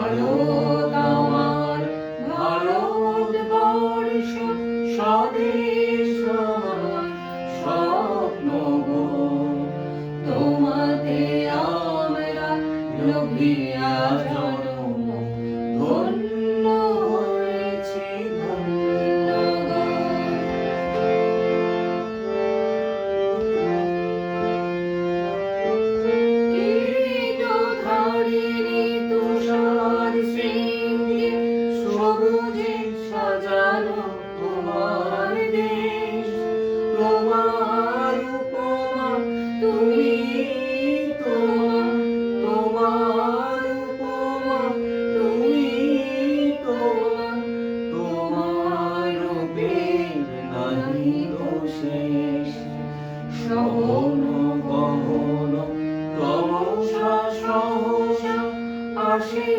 ভারত আমার ভারতবর্ষ স্বদেশ আমার স্বপ্ন গো তোমাতে আমরা লোভিয়া জন্ম ধন্য হয়েছি ধন্য গো। কিরীটধারিণী তুষার শৃঙ্গে সবুজে সাজানো তোমার দেশ, তোমার উপমা তুমি তোমার উপমা তুমি তোমার রূপের নাহি তো শেষ। সহন গহন তমসা সহসা আসে